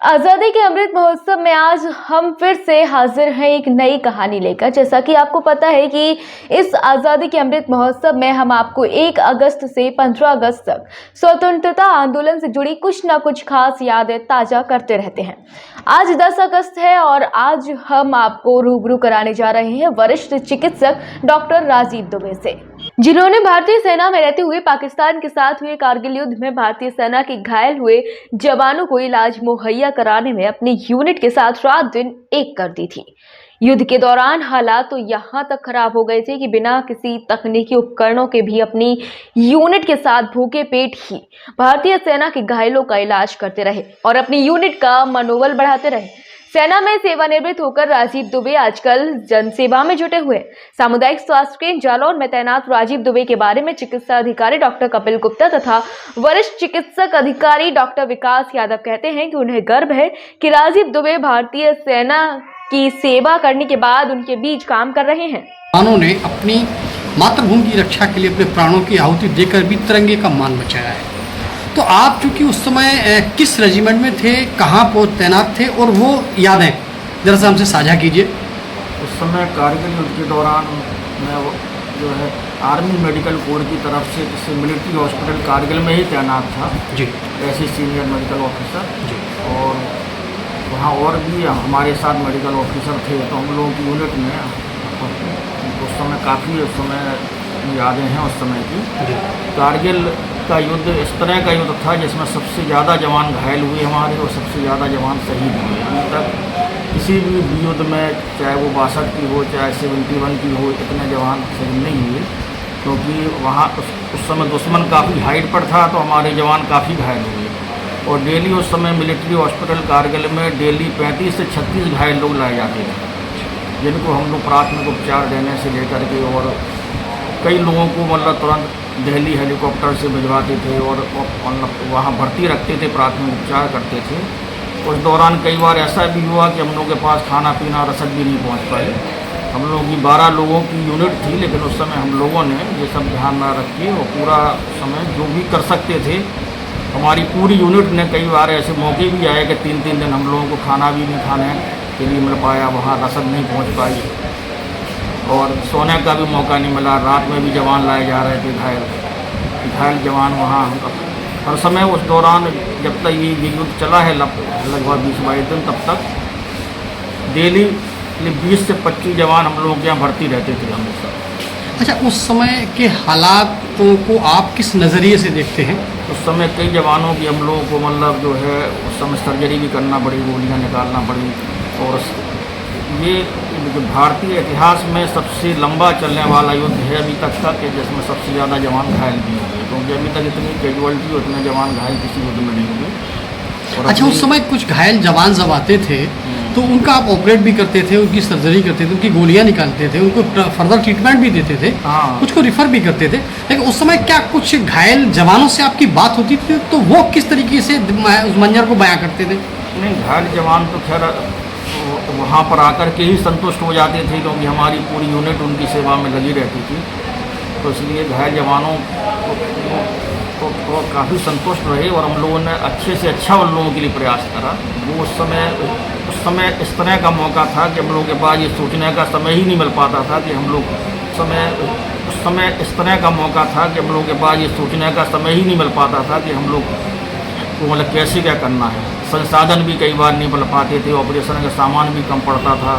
आजादी के अमृत महोत्सव में आज हम फिर से हाजिर हैं एक नई कहानी लेकर। जैसा कि आपको पता है कि इस आजादी के अमृत महोत्सव में हम आपको 1 अगस्त से 15 अगस्त तक स्वतंत्रता आंदोलन से जुड़ी कुछ ना कुछ खास यादें ताजा करते रहते हैं। आज 10 अगस्त है और आज हम आपको रूबरू कराने जा रहे हैं वरिष्ठ चिकित्सक डॉक्टर राजीव दुबे से, जिन्होंने भारतीय सेना में रहते हुए पाकिस्तान के साथ हुए कारगिल युद्ध में भारतीय सेना के घायल हुए जवानों को इलाज मुहैया कराने में अपनी यूनिट के साथ रात दिन एक कर दी थी। युद्ध के दौरान हालात तो यहां तक खराब हो गए थे कि बिना किसी तकनीकी उपकरणों के भी अपनी यूनिट के साथ भूखे पेट ही भारतीय सेना के घायलों का इलाज करते रहे और अपनी यूनिट का मनोबल बढ़ाते रहे। सेना में सेवानिवृत्त होकर राजीव दुबे आजकल जनसेवा में जुटे हुए। सामुदायिक स्वास्थ्य केंद्र जालौर में तैनात राजीव दुबे के बारे में चिकित्सा अधिकारी डॉक्टर कपिल गुप्ता तथा वरिष्ठ चिकित्सक अधिकारी डॉक्टर विकास यादव कहते हैं कि उन्हें गर्व है कि राजीव दुबे भारतीय सेना की सेवा करने के बाद उनके बीच काम कर रहे हैं। जवानों ने अपनी मातृभूमि की रक्षा के लिए अपने प्राणों की आहुति देकर भी तिरंगे का मान बचाया है। तो आप चूंकि उस समय किस रेजिमेंट में थे, कहाँ पर तैनात थे और वो यादें जरा सा हमसे साझा कीजिए। उस समय कारगिल युद्ध के दौरान मैं जो है आर्मी मेडिकल कोर की तरफ से किसी मिलिट्री हॉस्पिटल कारगिल में ही तैनात था जी, ऐसे सीनियर मेडिकल ऑफिसर जी। और वहाँ और भी हमारे साथ मेडिकल ऑफिसर थे। तो हम लोगों की यूनिट में उस समय काफ़ी उस समय यादें हैं उस समय की। कारगिल का युद्ध इस तरह का युद्ध था जिसमें सबसे ज़्यादा जवान घायल हुए हमारे और सबसे ज़्यादा जवान शहीद हुए। अभी तक किसी भी युद्ध में, चाहे वो 62 की हो चाहे 71 की हो, इतने जवान शहीद नहीं हुए, क्योंकि वहाँ उस समय दुश्मन काफ़ी हाइट पर था तो हमारे जवान काफ़ी घायल हुए। और डेली उस समय मिलिट्री हॉस्पिटल कारगिल में डेली 35 से 36 घायल लोग लाए जाते थे, जिनको हम लोग प्राथमिक उपचार देने से लेकर के और कई लोगों को मतलब तुरंत दिल्ली हेलीकॉप्टर से भिजवाते थे और मतलब वहाँ भर्ती रखते थे, प्राथमिक उपचार करते थे। उस दौरान कई बार ऐसा भी हुआ कि हम लोग के पास खाना पीना रसद भी नहीं पहुँच पाए। हम लोगों की 12 लोगों की यूनिट थी, लेकिन उस समय हम लोगों ने ये सब ध्यान ना रख के और पूरा समय जो भी कर सकते थे, हमारी पूरी यूनिट ने कई बार ऐसे मौके भी आए कि 3-3 दिन हम लोगों को खाना भी नहीं खाने के लिए मिल पाया, वहाँ रसद नहीं पहुँच पाई और सोने का भी मौका नहीं मिला। रात में भी जवान लाए जा रहे थे, घायल जवान वहाँ हर समय। उस दौरान जब तक ये युद्ध चला है लगभग 20-22 दिन, तब तक डेली 20 से 25 जवान हम लोग यहाँ भर्ती रहते थे हमेशा। अच्छा, उस समय के हालातों को आप किस नज़रिए से देखते हैं? उस समय कई जवानों की हम लोगों को मतलब जो है उस समय सर्जरी भी करना पड़ी, गोलियाँ निकालना पड़ी। और ये जो भारतीय इतिहास में सबसे लंबा चलने वाला युद्ध है अभी तक का, कि जिसमें सबसे ज़्यादा जवान घायल भी हुए, क्योंकि अभी तक इतनी कैजुअलिटी उतने जवान घायल किसी युद्ध में नहीं हुए। अच्छा, उस समय कुछ घायल जवान जब आते थे तो उनका आप ऑपरेट भी करते थे, उनकी सर्जरी करते थे, उनकी गोलियां निकालते थे, उनको फर्दर ट्रीटमेंट भी देते थे, कुछ को रिफ़र भी करते थे। लेकिन उस समय क्या कुछ घायल जवानों से आपकी बात होती थी तो वो किस तरीके से उस मंजर को बयां करते थे? नहीं, घायल जवान तो खैर वहाँ पर आकर के ही संतुष्ट हो जाते थे, क्योंकि हमारी पूरी यूनिट उनकी सेवा में लगी रहती थी। तो इसलिए घायल जवानों को काफ़ी संतुष्ट रहे और हम लोगों ने अच्छे से अच्छा उन लोगों के लिए प्रयास करा। वो उस समय इस तरह का मौका था कि हम लोगों के पास ये सोचने का समय ही नहीं मिल पाता था कि हम लोग उस समय इस तरह का मौका था कि हम लोगों के पास ये सोचने का समय ही नहीं मिल पाता था कि हम लोग को मतलब कैसे क्या करना है। संसाधन भी कई बार नहीं मिल पाते थे, ऑपरेशन का सामान भी कम पड़ता था,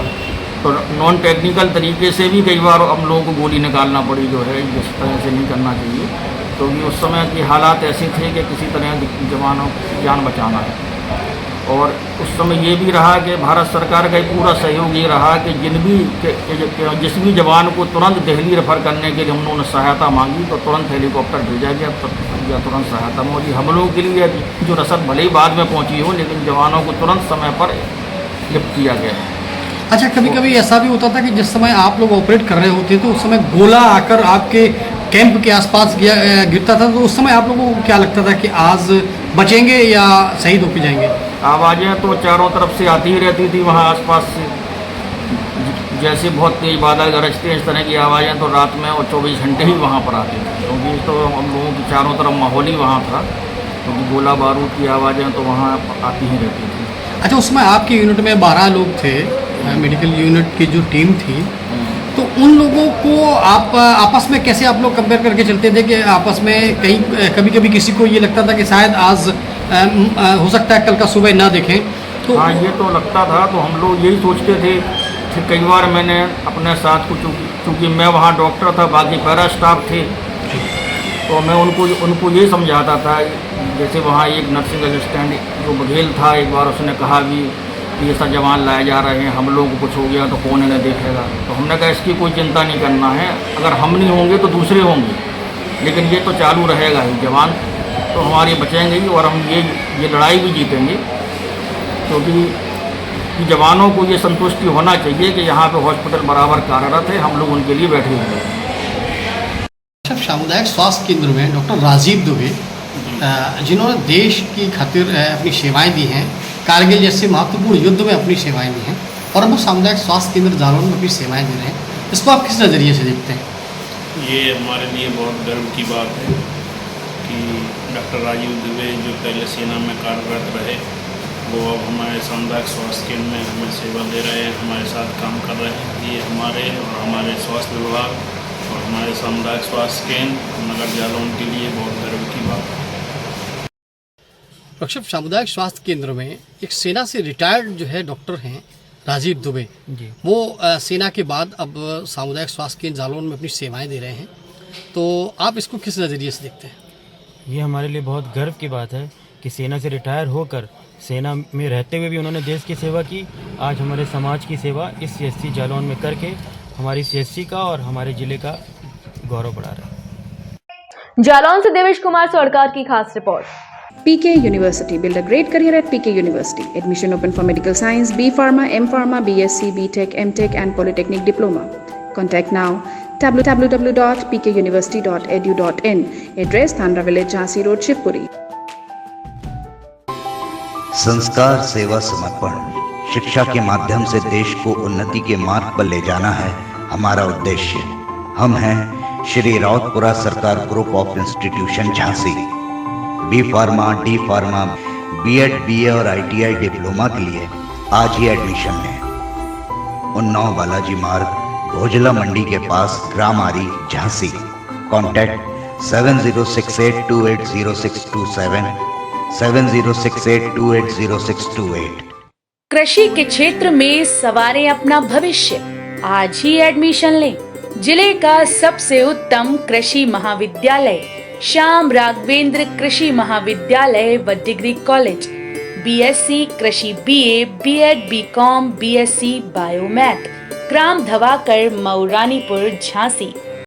तो नॉन टेक्निकल तरीके से भी कई बार हम लोगों को गोली निकालना पड़ी, जो है जिस तरह से नहीं करना चाहिए। तो ये उस समय के हालात ऐसे थे कि किसी तरह जवानों की जान बचाना है। और उस समय ये भी रहा कि भारत सरकार का पूरा सहयोग ये रहा कि जिस भी जवान को तुरंत दिल्ली रेफर करने के लिए हम लोगों ने सहायता मांगी तो तुरंत हेलीकॉप्टर भेजा गया, तुरंत सहायता मौजी। हम लोगों के लिए जो रसद भले ही बाद में पहुंची हो, लेकिन जवानों को तुरंत समय पर लिफ्ट किया गया है। अच्छा, कभी कभी ऐसा भी होता था कि जिस समय आप लोग ऑपरेट कर रहे होते तो उस समय गोला आकर आपके कैंप के आसपास गिरता था, तो उस समय आप लोगों को क्या लगता था कि आज बचेंगे या शहीद होकर जाएंगे? आवाज़ें तो चारों तरफ से आती ही रहती थी वहाँ आसपास से, जैसे बहुत तेज बादल गरजते हैं इस तरह की आवाज़ें तो रात में और 24 घंटे ही वहाँ पर आती थी, क्योंकि तो हम लोगों की चारों तरफ माहौल ही वहाँ था, क्योंकि गोला बारूद की आवाज़ें तो वहाँ आती ही रहती थी। अच्छा, उसमें आपकी यूनिट में 12 लोग थे, मेडिकल यूनिट की जो टीम थी, तो उन लोगों को आप आपस में कैसे आप लोग कंपेयर करके चलते थे कि आपस में कहीं कभी कभी किसी को ये लगता था कि शायद आज हो सकता है कल का सुबह ना देखें, तो हाँ, ये तो लगता था। तो हम लोग यही सोचते थे कि कई बार मैंने अपने साथ को चूँकि मैं वहाँ डॉक्टर था, बाकी पैरा स्टाफ थे, तो मैं उनको यही समझाता था। जैसे वहाँ एक नर्सिंग असिस्टेंट जो बघेल था, एक बार उसने कहा भी ये सब जवान लाए जा रहे हैं, हम लोगों को कुछ हो गया तो कौन इन्हें देखेगा। तो हमने कहा इसकी कोई चिंता नहीं करना है, अगर हम नहीं होंगे तो दूसरे होंगे, लेकिन ये तो चालू रहेगा ही, जवान तो हमारे बचेंगे ही और हम ये लड़ाई भी जीतेंगे, क्योंकि जवानों को ये संतुष्टि होना चाहिए कि यहाँ पे हॉस्पिटल बराबर कार्यरत है, हम लोग उनके लिए बैठे हुए हैं। सामुदायिक स्वास्थ्य केंद्र में डॉक्टर राजीव दुबे, जिन्होंने देश की खातिर अपनी सेवाएं दी हैं, कारगिल जैसे महत्वपूर्ण युद्ध में अपनी सेवाएं दी हैं, और अब वो सामुदायिक स्वास्थ्य केंद्र जालौन में अपनी सेवाएं दे रहे हैं, इसको आप किस नज़रिए से देखते हैं? ये हमारे लिए बहुत गर्व की बात है कि डॉक्टर राजीव दुबे जो पहले सेना में कार्यरत रहे, वो अब हमारे सामुदायिक स्वास्थ्य केंद्र में हमें सेवा दे रहे हैं, हमारे साथ काम कर रहे हैं। ये हमारे और हमारे स्वास्थ्य विभाग और हमारे सामुदायिक स्वास्थ्य केंद्र नगर जालौन के लिए बहुत गर्व की बात है। डॉक्टर सामुदायिक स्वास्थ्य केंद्र में एक सेना से रिटायर्ड जो है डॉक्टर हैं राजीव दुबे जी, वो सेना के बाद अब सामुदायिक स्वास्थ्य केंद्र जालौन में अपनी सेवाएं दे रहे हैं, तो आप इसको किस नज़रिए से देखते हैं? ये हमारे लिए बहुत गर्व की बात है कि सेना से रिटायर होकर सेना में रहते हुए भी उन्होंने देश की सेवा की। आज हमारे समाज की सेवा इस CHC जालौन में करके हमारी CHC का और हमारे ज़िले का गौरव बढ़ा रहे हैं। जालौन से देवेश कुमार सरकार की खास report. PK University. Build a great career at PK University. Admission open for medical science, B Pharma, M Pharma, BSc, BTech, MTech and Polytechnic Diploma. Contact now www.pkuniversity.edu.in. Address Thandra Village, Jhansi Road, Shivpuri. संस्कार, सेवा, समर्पण, शिक्षा के माध्यम से देश को उन्नति के मार्ग पर ले जाना है हमारा उद्देश्य। हम हैं Shri Rautpura Sarkar group of institution Jhansi. B pharma, D pharma, B.Ed, BA और ITI डिप्लोमा के लिए आज ही एडमिशन लें। उन्नाव बालाजी मार्ग, भोजला मंडी के पास, ग्राम आरी, झांसी। कॉन्टैक्ट 7068280627, 7068280628। कृषि के क्षेत्र में सवारें अपना भविष्य, आज ही एडमिशन लें। जिले का सबसे उत्तम कृषि महाविद्यालय श्याम राघवेंद्र कृषि महाविद्यालय व डिग्री कॉलेज, BSc कृषि, BA, B.Ed, B.Com, BSc biomath, ग्राम धवाकर, मऊरानीपुर, झांसी।